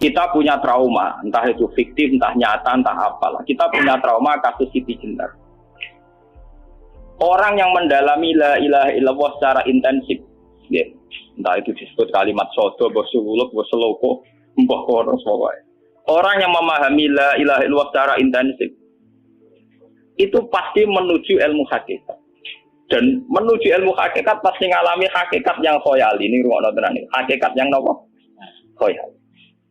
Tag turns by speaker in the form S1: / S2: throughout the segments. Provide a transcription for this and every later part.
S1: Kita punya trauma, entah itu fiktif, entah nyata, entah apalah. Kita punya trauma kasus Siti Jenar. Orang yang mendalami la ilaha illallah secara intensif, ya, entah itu disebut kalimat sodo, bosuluk, boseloko, mbah kono pokoknya. Orang yang memahami la ilaha illallah secara intensif, itu pasti menuju ilmu hakikat. Dan menuju ilmu hakikat pasti ngalami hakikat yang khoyali. Ini ruang tenan ini. Hakikat yang apa? Khoyali.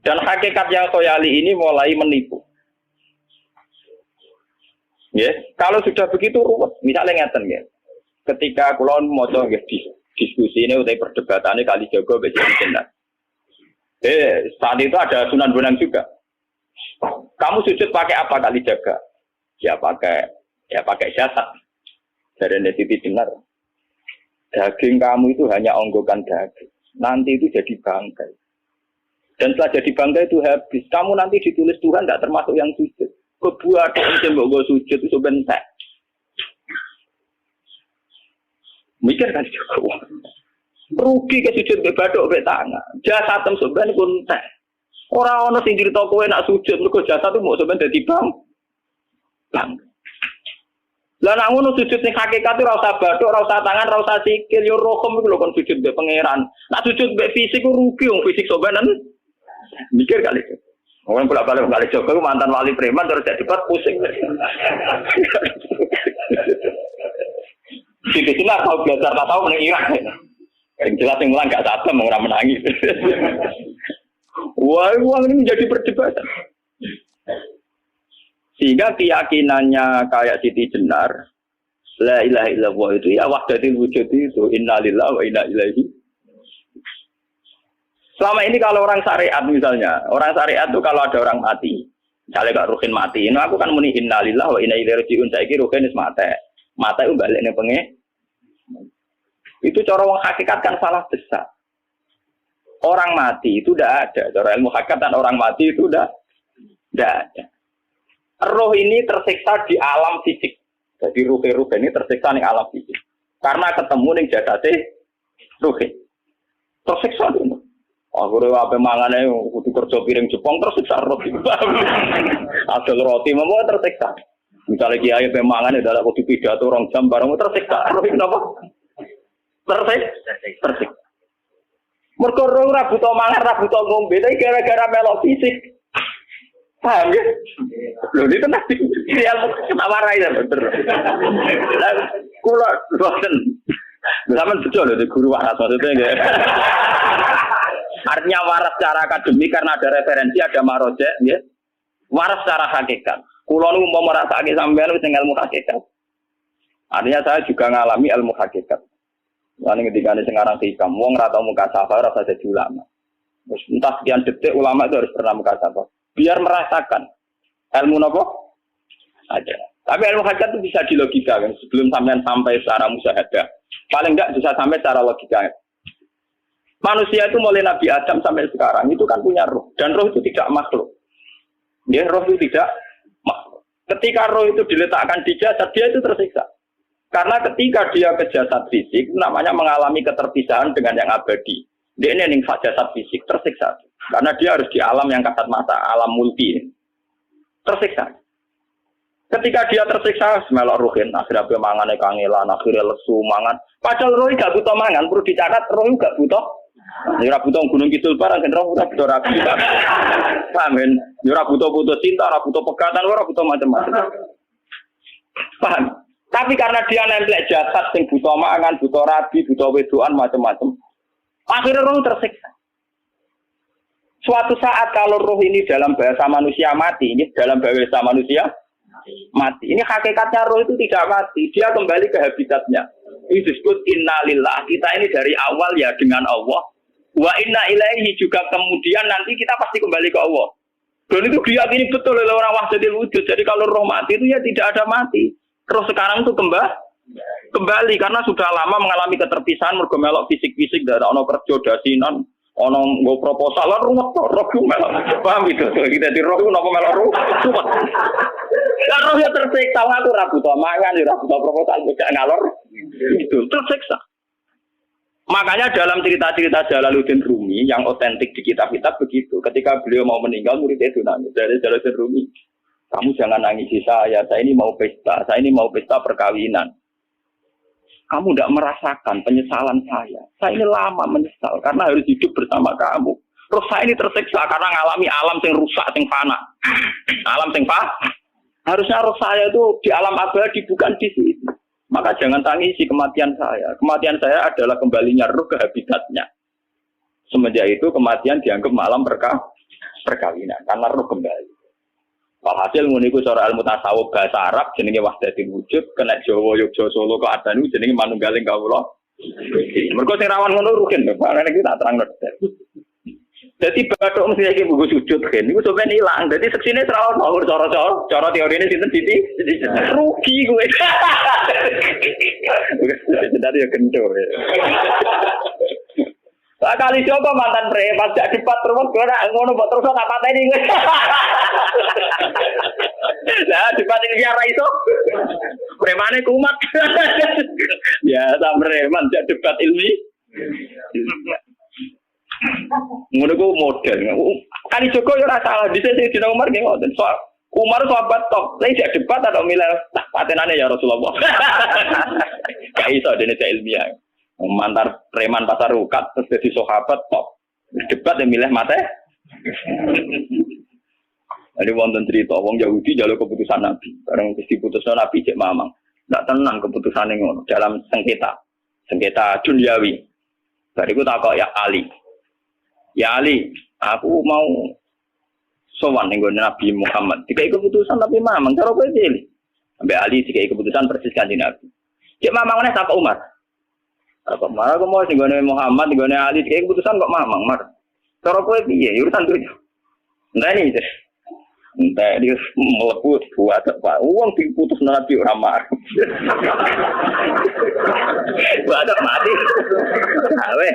S1: Dan hakikat yang khoyali ini mulai menipu. Ya, kalau sudah begitu ruwet. Misalnya ngeten ya. Ketika kulon moco diskusi ini utai perdebatannya kali jago besi Jenar. Saat itu ada Sunan Bonang juga. Kamu sujud pakai apa kali jaga? Ya pakai jasad. Dari Siti Jenar. Daging kamu itu hanya onggokan daging. Nanti itu jadi bangkai. Dan setelah jadi bangkai itu habis. Kamu nanti ditulis Tuhan tidak termasuk yang sujud. Kebuat yang gue sujud itu bentek. Mikir kan juga. Rugi ke sujud ke badok ke tangan. Jasad tem sebenarnya bentek. Orang-orang sing cerita kowe nak sujud mergo jasad itu mau sebenarnya dadi bang. Lah nak ngono sujud ning hakikat ora usah badok, ora usah tangan, ora usah sikil, yo rokom iku lho kon sujud mbek pangeran. Nak sujud mbek fisik ku rugi wong fisik sobanan. Mikir kali. Orang bolak-balik kali Joko mantan wali preman terus jadi debat pusing. Siti Jenar tahu belajar tak tahu menang Irak. Yang jelas yang mulang gak sabar orang menangis. Wah, uang ini menjadi perdebatan. Sehingga keyakinannya kayak Siti Jenar, la ilaha illallah itu ya wahdatul wujud itu innalillahi wa inna ilaihi. Selama ini kalau orang syariat misalnya, orang syariat itu kalau ada orang mati, misalnya Kak Ruhin mati, ini aku kan muni innalillahi wa inna ilaihi raji'un, saiki Ruhin wis mate. Mate itu balik ning penge. Itu cara wong hakikat kan salah besar. Orang mati itu tidak ada. Cara ilmu hakikat dan orang mati itu tidak ada. Roh ini tersiksa di alam fisik. Jadi ruh-ruh ini tersiksa di alam fisik. Karena ketemu ning jasate ruh. Tersiksa itu. Aku apa mangane kudu kerja piring Jepang tersiksa roti. Adol roti mau tersiksa. Misalnya kiai pemangane dadak kudu pidato 2 jam bareng tersiksa. Roti napa? Tersiksa. Mergo ora buta mangan, ora buta ngombe, tapi gara-gara melok fisik. Paham ya? Lho itu nanti ilmu ketawarai ya bener. Kula boten. Zaman betul lho guru waras maksudnya nggih. Artinya waras secara akademik karena ada referensi, ada marojek, ya. Waras secara hakikat. Kulo nu mau merasake sampean wis ilmu hakikat. Artinya saya juga ngalami ilmu hakikat. Lan ketika sekarang hikam wong ora tau muka safar rasa jadi ulama. Terus entah sekian detik ulama itu harus pernah muka safar. Biar merasakan ilmu napa? Ada. Tapi ilmu hakikat itu bisa dilogikakan sebelum sampean sampai secara musyahadah. Paling enggak bisa sampai secara logika. Manusia itu mulai Nabi Adam sampai sekarang itu kan punya roh. Dan roh itu tidak makhluk. Ya, roh itu tidak makhluk. Ketika roh itu diletakkan di jasad, dia itu tersiksa. Karena ketika dia ke jasad fisik, namanya mengalami keterpisahan dengan yang abadi. Dia ini yang jasad fisik, tersiksa. Karena dia harus di alam yang kasat mata, alam multi. Tersiksa. Ketika dia tersiksa, semelok ruhin, akhirnya dia mangannya kangelan, akhirnya lesu, mangan. Padahal roh gak butuh mangan, perlu dicatat, roh gak butuh. Ora butuh gunung kidul barang kan ora butuh rapi. Paham kan? Ora butuh cinta, ora butuh pegatan, ora butuh macam-macam. Paham? Tapi karena dia nemplek jasad sing butuh mangan, butuh rabi, butuh wedoan macam-macam. Akhirnya roh tersiksa. Suatu saat kalau roh ini dalam bahasa manusia mati, ini dalam bahasa manusia mati. Ini hakikatnya roh itu tidak mati, dia kembali ke habitatnya. Ini disebut innalillah. Kita ini dari awal ya dengan Allah. Wa inna ilaihi juga kemudian nanti kita pasti kembali ke Allah. Dan itu diyakini betul oleh orang wahdatul wujud. Jadi kalau roh mati itu ya tidak ada mati. Roh sekarang itu kembali karena sudah lama mengalami keterpisahan mergo melok fisik-fisik dari ono kerja dasinan, ono nggo proposal ruwet roh melok. Paham gitu. Kita di roh napa melok roh. Lah roh ya tersiksa aku ora butuh mangan, ora butuh proposal, gak ngalor. Itu tersiksa. Makanya dalam cerita-cerita Jalaluddin Rumi yang otentik di kitab-kitab begitu. Ketika beliau mau meninggal, muridnya itu nangis. Dari Jalaluddin Rumi, kamu jangan nangisi saya ini mau pesta, saya ini mau pesta perkawinan. Kamu tidak merasakan penyesalan saya. Saya ini lama menyesal karena harus hidup bersama kamu. Terus saya ini tersiksa karena ngalami alam yang rusak, yang fana. Alam yang fana. Harusnya roh saya itu di alam abadi, bukan di sini. Maka jangan tangisi kematian saya. Kematian saya adalah kembalinya roh ke habitatnya. Semenjak itu kematian dianggap malam perkawinan. Karena roh kembali. Walhasil muniku cara ilmu tasawuf bahasa Arab jenenge wahdatul wujud, kena Jawa Yogyakarta Solo kok adanu jenenge manunggaling kawula. Mergo sing rawan ngono rugen to, karena iki tak terangno. Dadi bathuk mesti iki buku sujud kan niku sampeyan ilang. Dadi seksine ra ono cara teorine sinten Siti rugi kowe. Dadi yo kentur. Kali coba mantan preman jak debat terus ora ngono mbok terus tak pateni kowe. Lah debat iki ora iso. Premane kumat. Ya tak preman jak debat ilmi. Ngono ku model. Kali Joko yo ora salah dhisik dina Umar nggih ngoten. Soal Umar sahabat top, lha jak debat atau milih tak patenane ya Rasulullah. Gak iso dene jak ilmiah. Mantan preman pasar ukat terus jadi sahabat top debat yang milih mate. Jadi wonten cerita wong Yahudi jalur keputusan Nabi, bareng diputusno Nabi cek mamang. Ndak tenang keputusane ngono dalam sengketa duniawi. Bariku takok ya Ali. Ya Ali, aku mau sowan ning Nabi Muhammad. Dikai keputusan tapi mamang cara kowe pilih. Sampai Ali dikai keputusan persis kanjeng Nabi. Cek mamang meneh takok Umar. Apa marah aku mau singgone Muhammad, singgone Ali, kayak keputusan kok mamang mar. Cara kowe piye? Urusan dunya. Entah ini, entah dia meleput buat apa? Uang diputus Nabi ora mar. Buat mati. Awe.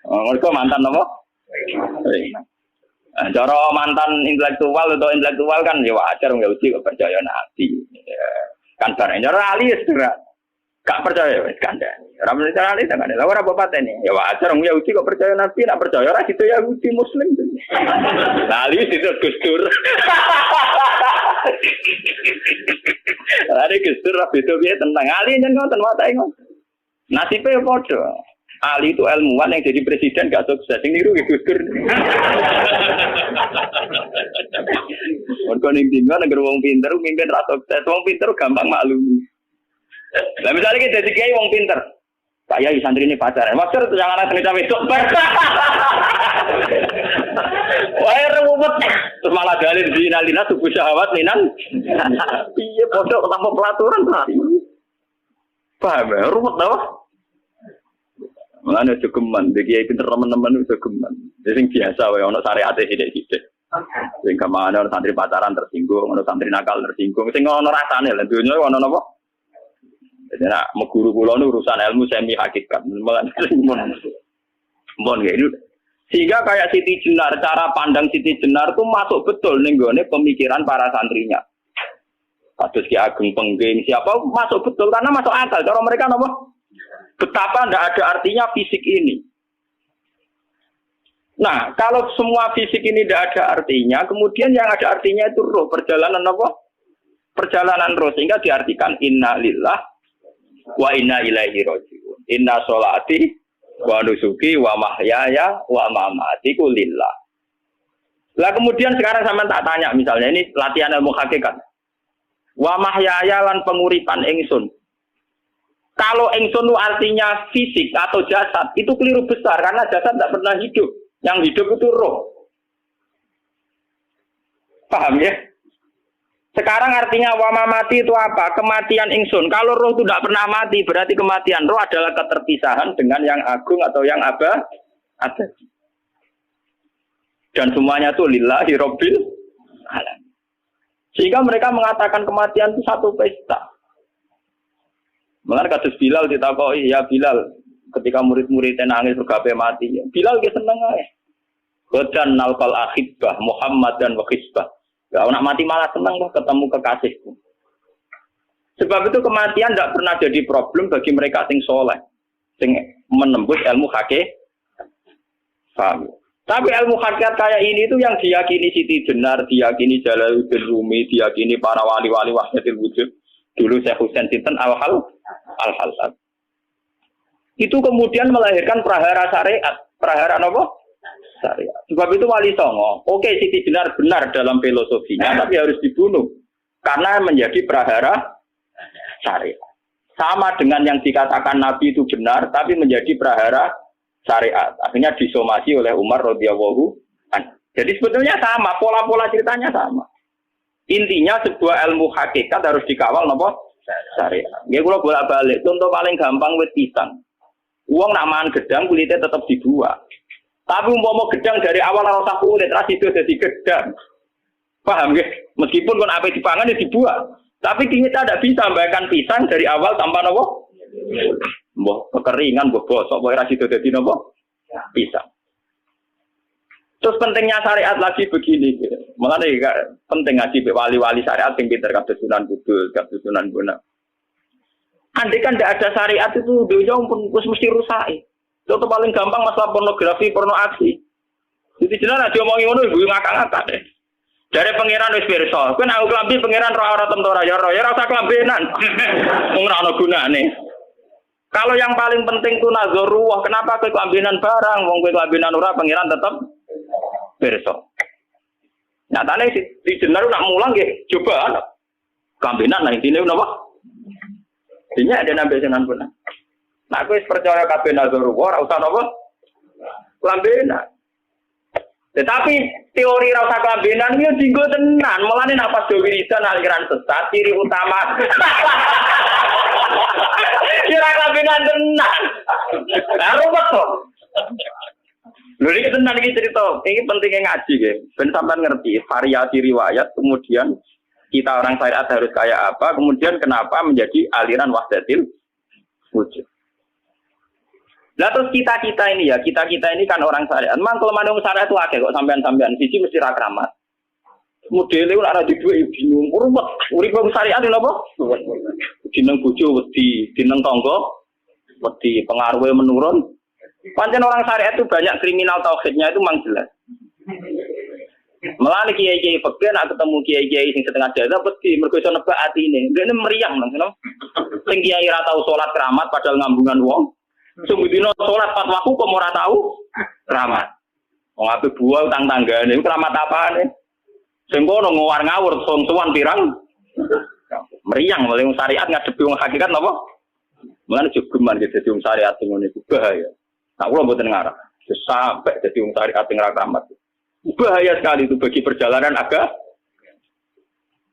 S1: Mereka mantan apa? Cara mantan intelektual atau intelektual kan ya wajar nggak uji kok percaya Nabi. Kan bareng cara Ali ya gak percaya wis kandhani. Ora percaya ali tenan. Lah ora apa patene. Ya wajar wong Yahudi kok percaya Nabi, nek percaya ora gitu Yahudi Muslim. Lah ali itu Gusdur. Ali Gusdur ra beda piye tentang ali nyen ngoten watake ngoten. Nasibe padha. Ali itu ilmuwan yang jadi presiden gak sukses. Sing niru Gusdur. Mergo ning dina negara wong pinter mimpin ra sukses. Wong pinter gampang maklumi. Lah misalnya kita jadi kiai wong pinter, saya santri ini pacaran, maksud itu jangan ada cerita besok. Wah ruwet, terus malah dalil dinalina tubuh syahwat minan. Iya bodoh tanpa pelaturan paham ya, ruwet tau. Mana jogeman, kiai pinter teman-teman itu jogeman. Jadi biasa, wae ono syariate sithik-sithik. Sing kemana ono santri pacaran tersinggung, ono santri nakal tersinggung, sing ono rasane lha dunya ono napa? Jadi nak meguru kula nu urusan ilmu semi hakikat. Mon ini. Sehingga kayak Siti Jenar, cara pandang Siti Jenar itu masuk betul ning gone pemikiran para santrinya. Kados Ki Ageng Pengging siapa masuk betul karena masuk akal. Cara mereka napa? Betapa ndak ada artinya fisik ini. Nah, kalau semua fisik ini tidak ada artinya, kemudian yang ada artinya itu roh, perjalanan apa? Perjalanan roh, sehingga diartikan inna lillah wa inna ilaihi raji'un. Inna sholati wa nusuki wa mahyaya wa mamati lillah. Lah kemudian sekarang sama tak tanya misalnya ini latihan ilmu hakikat. Wa mahyaya lan penguripan ingsun. Kalau ingsun itu artinya fisik atau jasad, itu keliru besar karena jasad tidak pernah hidup. Yang hidup itu roh. Paham ya? Sekarang artinya wama mati itu apa? Kematian ingsun. Kalau roh itu tidak pernah mati, berarti kematian roh adalah keterpisahan dengan yang agung atau yang abadi. Dan semuanya itu lillahi rabbil alamin. Sehingga mereka mengatakan kematian itu satu pesta. Mengenai kasus Bilal ditakoi, ya Bilal, ketika murid-muridnya nangis bergape mati, Bilal dia seneng aja. Godan nalkal akhibah Muhammad dan wakisbah. Gak nak mati malah senang loh ketemu kekasihku. Sebab itu kematian tidak pernah jadi problem bagi mereka sing soleh. sing menembus ilmu hakikat. Paham? Tapi ilmu hakikat kayak ini itu yang diyakini Siti Jenar, diyakini Jalaluddin Rumi, diyakini para wali-wali wahdatul wujud. Dulu Syekh Husain Sinten Al-Halal. Itu kemudian melahirkan prahara syariat. Prahara apa? Syariat. Sebab itu Wali Songo, oke Siti Jenar benar dalam filosofinya, tapi harus dibunuh. Karena menjadi prahara syariat. Sama dengan yang dikatakan Nabi itu benar, tapi menjadi prahara syariat. Akhirnya disomasi oleh Umar radhiyallahu anhu. Jadi sebetulnya sama, pola-pola ceritanya sama. Intinya sebuah ilmu hakikat harus dikawal napa? Syariat. Nggih kula bolak-balik, contoh paling gampang wit pisang. Wong nak mangan gedang kulitnya tetap dibuat. Tapi umpama gedang dari awal ora usah kulit, ra sido dadi gedang. Paham nggih? Meskipun kon ape dipangan ya dibuat. Tapi kita tidak bisa membayangkan pisang dari awal tanpa napa? Mbah kekeringan, mbah bosok, mbah ra sido dadi napa? Pisang. Terus pentingnya syariat lagi begini, gitu. Makanya penting ngaji wali-wali syariat yang pinter kados Sunan Kudus, kados Sunan Bonang. Andai kan tidak ada syariat itu dunia pun mesti rusak. Contoh paling gampang masalah pornografi, porno aksi. Jadi jelas ada omongi ngono ibu ngakak-ngakak deh. Dari pangeran wis pirsa, kowe nek klambi pangeran ora tentora ya rasa klambenan. Wong ora ana gunane. Kalau yang paling penting ku nazarullah, kenapa kowe klambenan barang, wong kowe klambenan ora pangeran tetep pirsa. Nyatane di jenar nak mulang nggih coba klambenan nah intine napa? Dinya ada nambah senan pun. Nah, aku percaya kabeh nazarullah ora usah napa? Klambenan. Tetapi teori ra usah klambenan iki dinggo tenan. Mulane nek pas do wiridan aliran sesat ciri utama. Kira klambenan tenan. Lah ruwet to. Lho iki tenan iki cerita. Iki pentingnya ngaji nggih. Ben sampean ngerti variasi riwayat kemudian kita orang syariat harus kayak apa, kemudian kenapa menjadi aliran wahdatil wujud. Lah terus kita ini ya, kita ini kan orang syariat. Memang kelemahan orang syariat itu akeh kok sampean-sampean siji mesti ra kramat. Modele ora di duwe bingung, ruwet. Urip wong syariat lho apa? Dineng bojo wedi, dineng tangga wedi, pengaruhe menurun. Pancen orang syariat itu banyak kriminal tauhidnya itu memang jelas. Melane kiai-kiai fikih nak ketemu kiai-kiai sing setengah jaga wedi mergo iso nebak atine. Ngene meriang nang. Sing kiai ra tau salat keramat padahal ngambungan wong. Sungguh dino sholat pas waktu kok ora tahu keramat. Wong ape buah utang tanggane keramat apane? Sing kono ngawur-ngawur sowan pirang. Meriang mulai syariat ngadepi wong hakikat napa? Mulane jogeman dadi wong syariat sing ngene iku bahaya. Nah kula mboten ngarah. Sampai dadi wong syariat sing ra keramat. Bahaya sekali itu bagi perjalanan agama.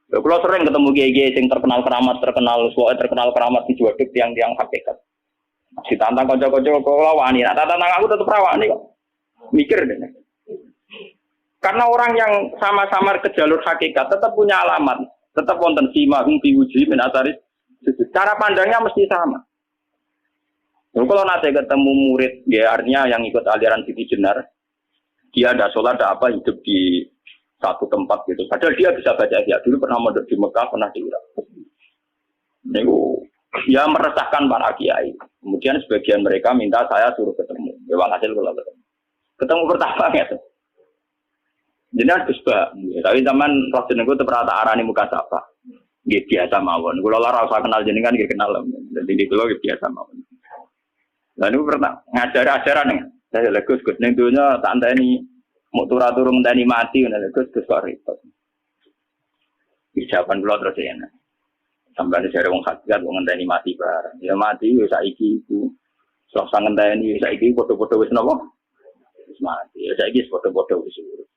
S1: Kalau sering ketemu kiai-kiai yang terkenal keramat di Juwaduk tiang-tiang hakikat. Si tantang kocok-kocok kalau wani, nah tantang aku tetap rawani kok. Mikir deh. Karena orang yang sama-sama ke jalur hakikat tetap punya alamat, tetap wonten sima biwuji min asaris. Cara pandangnya mesti sama. Lalu kalau nanti ketemu murid, ya artinya yang ikut aliran Siti Jenar, dia ada sholat, ada apa hidup di satu tempat gitu. Padahal dia bisa baca ihya. Dulu pernah mondok di Mekah, pernah di Irak. Dia meresahkan para kiai. Kemudian sebagian mereka minta saya suruh ketemu. Ya hasil kalau ketemu. Ketemu pertama ya. Jadi harus tapi zaman Rasul Jenengku itu pernah tak arani muka sapa. Gitu biasa mawon. Kalau lara usah kenal jenengan gitu kenal. Jadi di pulau biasa mawon. Lalu pernah ngajar ajaran nih. Saya legus neng dunia tak anteni mau turun tani mati. Legus kok repot. Ucapan pulau terus ya. Sampai ada wong hakikat wong ngenteni mati bareng. Ya mati wis saiki iku. Selasa ngenteni saiki foto-foto wis napa? Wis mati. Ya saiki foto-foto wis urip.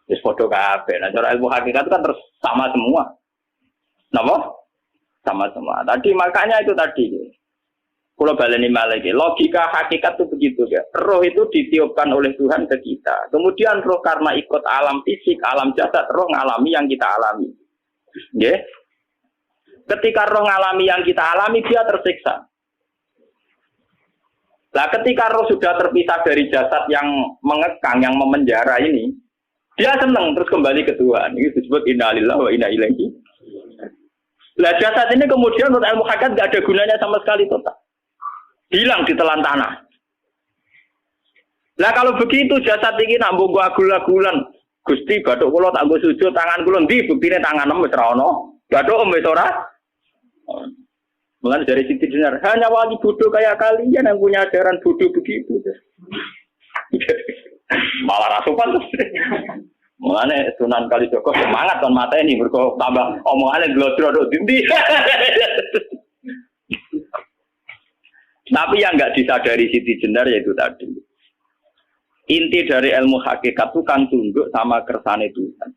S1: Wis foto kabeh. Nah cara ilmu hakikat kan terus sama semua. Napa? Sama semua. Tadi makanya itu tadi. Kalau baleni malih logika hakikat itu begitu ya. Roh itu ditiupkan oleh Tuhan ke kita. Kemudian roh karena ikut alam fisik, alam jasad, roh ngalami yang kita alami. Nggih. Ketika roh ngalami yang kita alami, dia tersiksa. Nah, ketika roh sudah terpisah dari jasad yang mengekang, yang memenjara ini, dia senang terus kembali ke Tuhan. Ini disebut inna lillahi wa inna ilaihi. Nah, jasad ini kemudian menurut ilmu hakikat tidak ada gunanya sama sekali total. hilang di telan tanah. Lah kalau begitu jasad iki nak mbok agul-agulan, Gusti bathuk kula tak nggo sujud tangan kula ndi buktine tangan wis ora ono. Bathuk wis ora. Mulane dari Siti Jenar, hanya wali bodoh kayak kalian yang punya ajaran bodoh begitu. Malah rasupan terus. Mulane Sunan Kalijaga semangat kon mateni mergo tambah omongane glodro dindi. Tapi yang enggak disadari Siti Jenar yaitu tadi. Inti dari ilmu hakikat itu kan tunduk sama kersane Tuhan.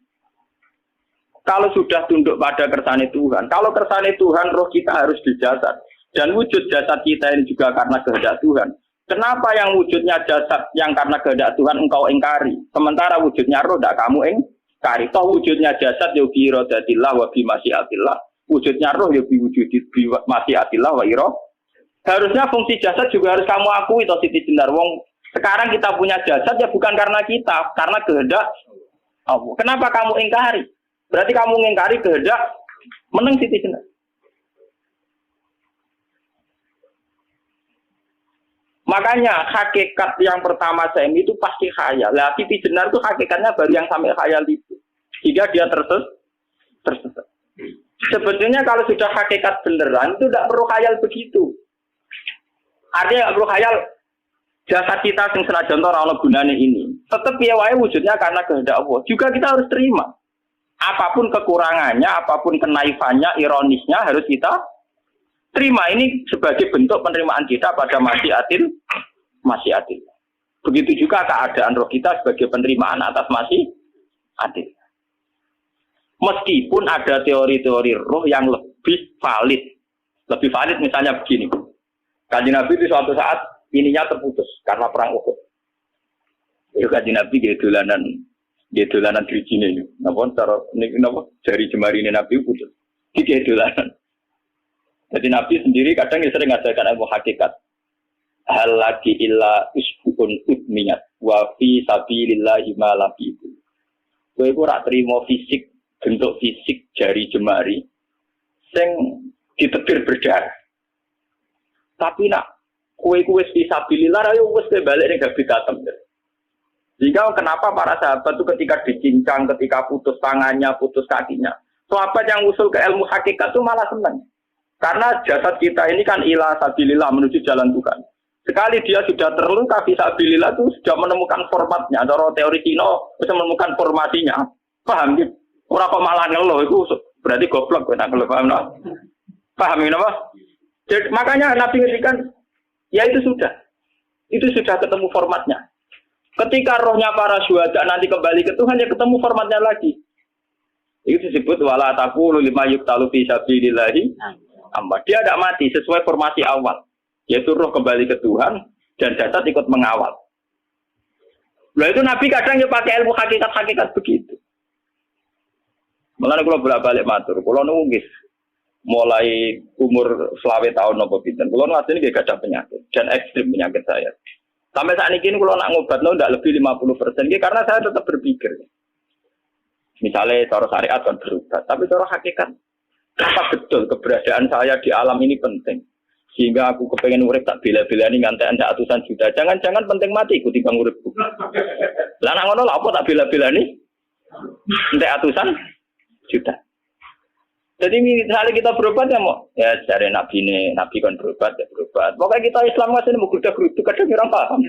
S1: Kalau sudah tunduk pada kersane Tuhan, kalau kersane Tuhan roh kita harus di jasad. Dan wujud jasad kita ini juga karena kehendak Tuhan. Kenapa yang wujudnya jasad yang karena kehendak Tuhan engkau ingkari? Sementara wujudnya roh tidak kamu ingkari. Toh wujudnya jasad ya bi iradatillah wa bi masyiatillah. Wujudnya roh ya bi wujudi bi masyiatillah wa ira. Harusnya fungsi jasad juga harus kamu akui toh Siti Jenar. Wong sekarang kita punya jasad ya bukan karena kita, karena kehendak Allah. Kenapa kamu ingkari? Berarti kamu mengingkari kehendak meneng Siti Jenar. Makanya hakikat yang pertama saya itu pasti khayal. Lah Siti Jenar itu hakikatnya baru yang sampai khayal itu. Jika dia tersesat. Sebetulnya kalau sudah hakikat beneran itu tidak perlu khayal begitu. Artinya tidak perlu khayal jasad kita yang senajan ora ana gunane ini. Tetap ya wae wujudnya karena kehendak Allah. Juga kita harus terima. Apapun kekurangannya, apapun kenaifannya, ironisnya harus kita terima. Ini sebagai bentuk penerimaan kita pada masyiatil. Begitu juga keadaan roh kita sebagai penerimaan atas masyiatil. Meskipun ada teori-teori roh yang lebih valid. Lebih valid misalnya begini. Kanjeng Nabi itu suatu saat ininya terputus karena perang Uhud. Itu Kanjeng Nabi dolanan drijine ini. Napa cara niki napa jari jemari ini Nabi putus. Iki dolanan. Jadi Nabi sendiri kadang sering ngajarkan ilmu hakikat. Hal lagi illa usbun udmiyat wa fi sabilillahi ma laqitu. Kowe iku ora trimo fisik, bentuk fisik jari jemari sing ditebir berdarah. Tapi nak kowe wis fi sabilillah ayo wis balik ning habitatem. Sehingga kenapa para sahabat itu ketika dicincang, ketika putus tangannya, putus kakinya, sahabat yang usul ke ilmu hakikat itu malah senang. Karena jasad kita ini kan ila sabilillah menuju jalan Tuhan. Sekali dia sudah terluka fisabilillah itu sudah menemukan formatnya. Ada teori Cina bisa menemukan formasinya. Paham gitu? Orang kok malah ngeluh itu berarti goblok kita ngeluh. Paham tak? Paham ini apa? Jadi, makanya Nabi ngertikan ya itu sudah ketemu formatnya. Ketika rohnya para syuhada nanti kembali ke Tuhan, ya ketemu formatnya lagi. Itu disebut wala taqulu lima yuqtalu fi sabilillahi amma. Dia tidak mati sesuai formasi awal, yaitu roh kembali ke Tuhan dan jasad ikut mengawal. Lah itu Nabi kadang ya pakai ilmu hakikat begitu. Mulane kula bolak-balik matur, kula nunggis mulai umur 20 tahun napa pinten. Kula asline nggih gadah penyakit dan ekstrim penyakit saya. Sampai saat ini kalau nak ngobatno tidak lebih 50%, karena saya tetap berpikir. Misalnya cara syariat kan berubah, tapi cara hakikat apa betul keberadaan saya di alam ini penting. Sehingga aku kepengen urip tak bela-belani ngantek atusan juta. Jangan-jangan penting mati ikuti bang uripku. Lah nak ngono lha apa tak bela-belani? Ngantek atusan juta. Jadi misalnya kita berobat ya mau, ya dari Nabi kan berobat ya berobat. Pokoknya kita Islam masih mau geruduk kadang orang paham.